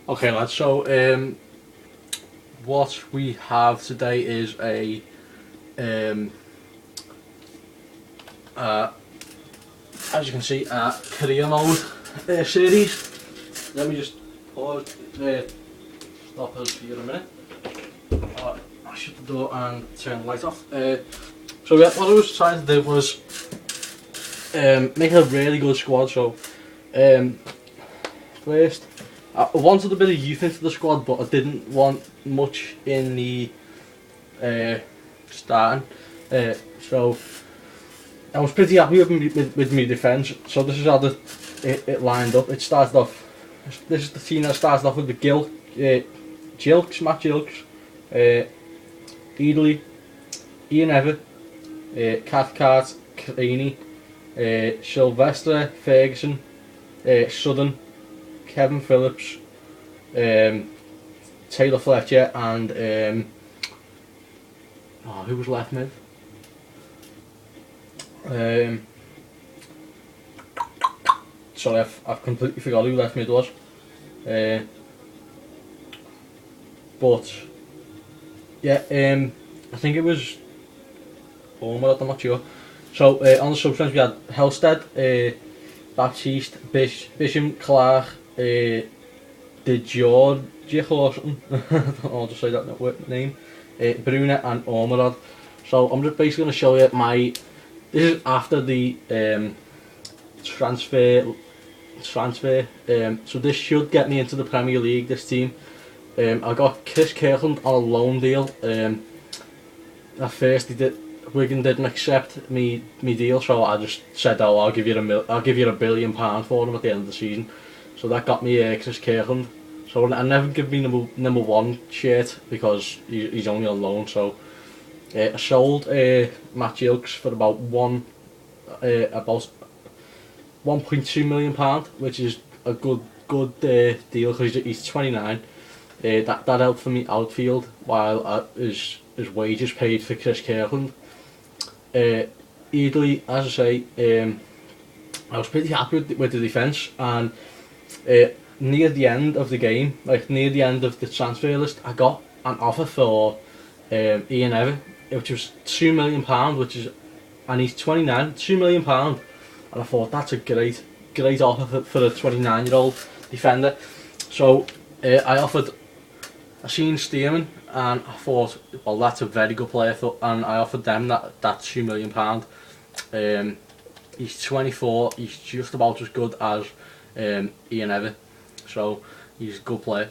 Okay, lads. So, what we have today is a um, uh, as you can see, career mode series. Let me just pause. Stop us for a minute. I'll shut the door and turn the light off. So yeah, what I was trying to do was make a really good squad. So, first, I wanted a bit of youth into the squad, but I didn't want much in the starting. So I was pretty happy with my defence. So this is how it lined up. It started off. This is the team that started off with the Jilks, Matt Jilks, Eadley, Ian Evatt, Cathcart, Craney, Sylvester, Ferguson, Sutton, Kevin Phillips, Taylor Fletcher, and who was left mid? Sorry, I've completely forgot who left mid was. But yeah, I think it was Ormond, I'm not sure. So on the substance we had Helsted, Baptiste, Bisham, Clark, De George or something. I'll just say that name. Bruna and Ormerod. So I'm just basically going to show you my. This is after the transfer. So this should get me into the Premier League. This team. I got Chris Kirkland on a loan deal. At first, Wigan didn't accept me deal, so I just said, "Oh, I'll give you £1 billion for him at the end of the season." So that got me Chris Kirkland. So I never give me number one shirt because he's only on loan. So I sold Matt Jilks for about about £1.2 million, which is a good deal because he's 29. That helped for me outfield while his wages paid for Chris Kirkland. Eadley, as I say, I was pretty happy with the defence, and near the end of the game, like near the end of the transfer list, I got an offer for Ian Evatt, which was £2 million, and he's 29, £2 million, and I thought that's a great offer for a 29-year-old defender. So I seen Stearman and I thought, well, that's a very good player, and I offered them that £2 million. He's 24, he's just about as good as Ian Evatt, so he's a good player.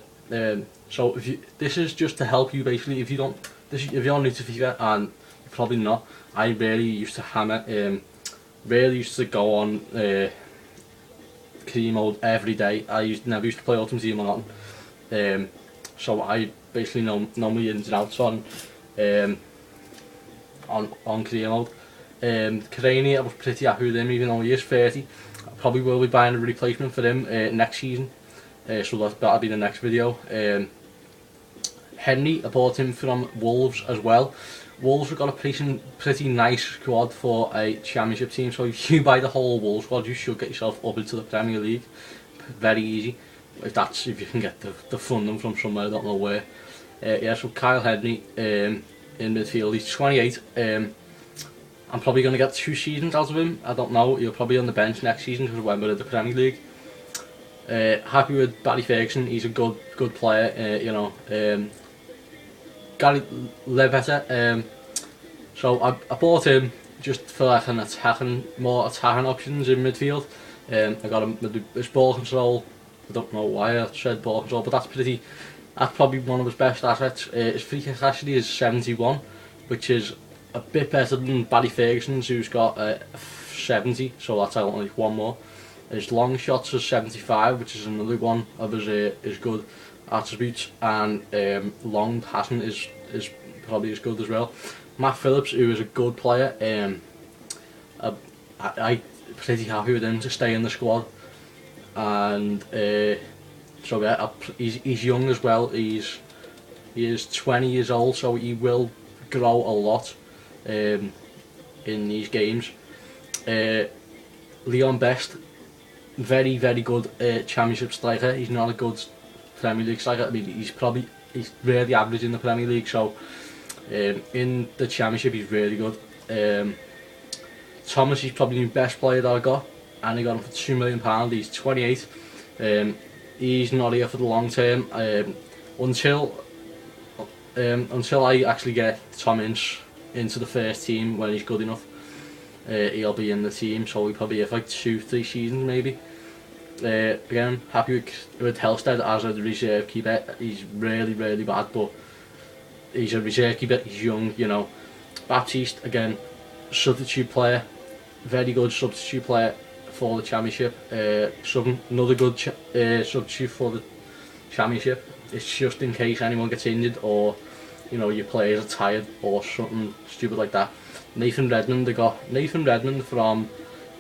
So this is just to help you basically. If you're new to FIFA, and you're probably not, I really used to hammer, really used to go on career mode every day. Never used to play Ultimate Team or nothing. So I basically know my ins and outs on career mode. Craney, I was pretty happy with him, even though he is 30. I probably will be buying a replacement for him next season. So that'll be the next video. Henry, I bought him from Wolves as well. Wolves have got a pretty nice squad for a championship team, so if you buy the whole Wolves squad, you should get yourself up into the Premier League. Very easy. If you can get the funding from somewhere, I don't know where. Yeah, so Kyle Henry in midfield, he's 28. I'm probably going to get 2 seasons out of him. I don't know, he'll probably be on the bench next season because when we're in the Premier League. Happy with Barry Ferguson, he's a good player, you know. Gary Levetter, so I bought him just for like more attacking options in midfield. I got him with his ball control. I don't know why I said ball control, but that's probably one of his best assets. His free kick actually is 71, which is a bit better than Barry Ferguson's, who's got 70, so that's only one more. His long shots is 75, which is another one of his good attributes, and long passing is probably as good as well. Matt Phillips, who is a good player, I'm pretty happy with him to stay in the squad. And so yeah, he's young as well. He is 20 years old, so he will grow a lot in these games. Leon Best, very good championship striker. He's not a good Premier League striker. I mean, he's really average in the Premier League. So in the Championship, he's really good. Thomas, he's probably the best player that I got, and I got him for £2 million. He's 28. He's not here for the long term. Until I actually get Tom Ince into the first team when he's good enough, he'll be in the team. So he'll probably have like 2-3 seasons maybe. Again, happy with Helsted as a reserve keeper. He's really bad, but he's a reserve keeper. He's young, you know. Baptiste, again, substitute player, very good substitute player for the Championship. Another good substitute for the Championship. It's just in case anyone gets injured or, you know, your players are tired or something stupid like that. Nathan Redmond, they got Nathan Redmond from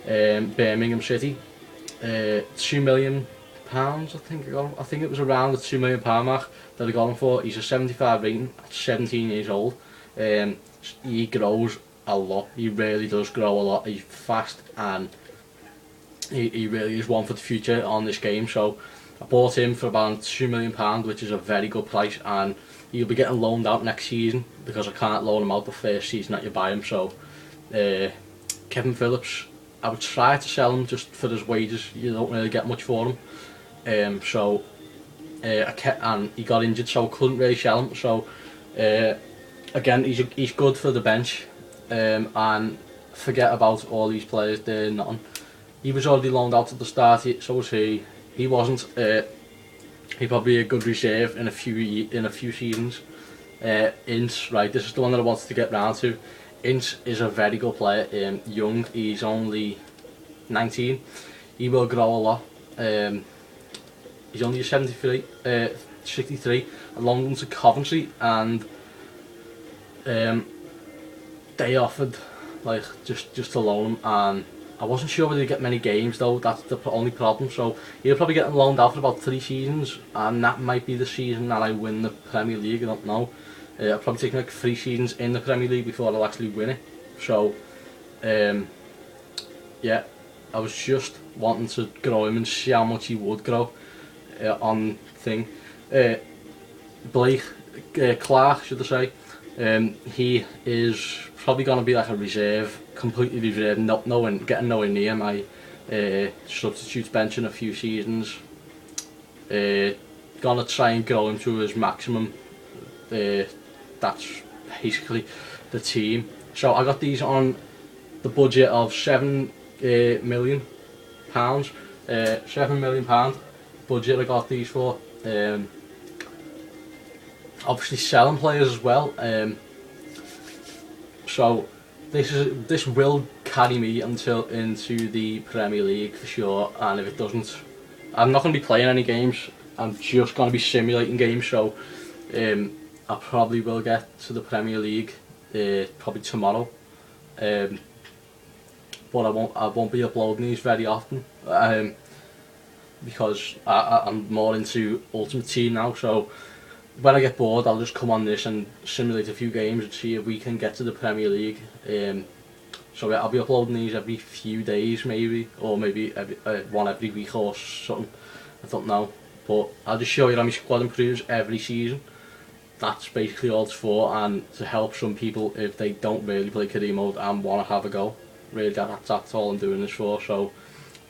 Birmingham City. £2 million, I think I think it was around the £2 million mark that I got him for. He's a 75 rating at 17 years old. He grows a lot. He really does grow a lot. He's fast, and he really is one for the future on this game. So I bought him for about £2 million, which is a very good price, and he'll be getting loaned out next season because I can't loan him out the first season that you buy him. So Kevin Phillips, I would try to sell him just for his wages. You don't really get much for him. And he got injured, so I couldn't really sell him. So again, he's good for the bench, and forget about all these players. They're nothing. He was already loaned out at the start, so was he. He wasn't. He probably a good reserve in a few seasons. Ince, right? This is the one that I wanted to get round to. Ince is a very good player. Young, he's only 19. He will grow a lot. He's only 63. I loaned him to Coventry, and they offered like just to loan him, and I wasn't sure whether he'd get many games though. That's the only problem. So he'll probably get loaned out for about 3 seasons, and that might be the season that I win the Premier League. I don't know. I'll probably take like 3 seasons in the Premier League before I'll actually win it. So yeah, I was just wanting to grow him and see how much he would grow on thing. Blake Clark, should I say? He is probably going to be like a reserve, completely reserve, getting nowhere near my substitutes bench in a few seasons. Gonna try and grow him to his maximum. That's basically the team. So I got these on the budget of £7 million. £7 million budget I got these for. Obviously selling players as well. So this will carry me into the Premier League for sure, and if it doesn't, I'm not going to be playing any games. I'm just going to be simulating games. So I probably will get to the Premier League probably tomorrow. But I won't be uploading these very often because I'm more into Ultimate Team now. So when I get bored, I'll just come on this and simulate a few games and see if we can get to the Premier League. So I'll be uploading these every few days maybe, or maybe one every week or something. I don't know, but I'll just show you how my squad improves every season. That's basically all it's for, and to help some people if they don't really play career mode and want to have a go. Really, that's all I'm doing this for. So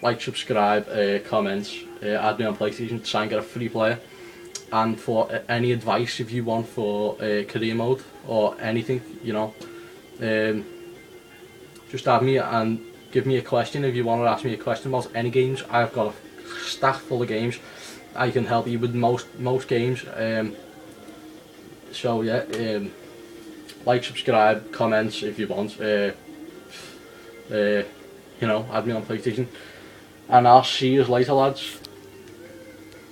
like, subscribe, comments, add me on PlayStation to try and get a free player. And for any advice if you want for career mode or anything, you know, just add me and give me a question if you want to ask me a question about any games. I've got a stack full of games. I can help you with most games. So yeah, like, subscribe, comments if you want. You know, add me on PlayStation, and I'll see you later, lads.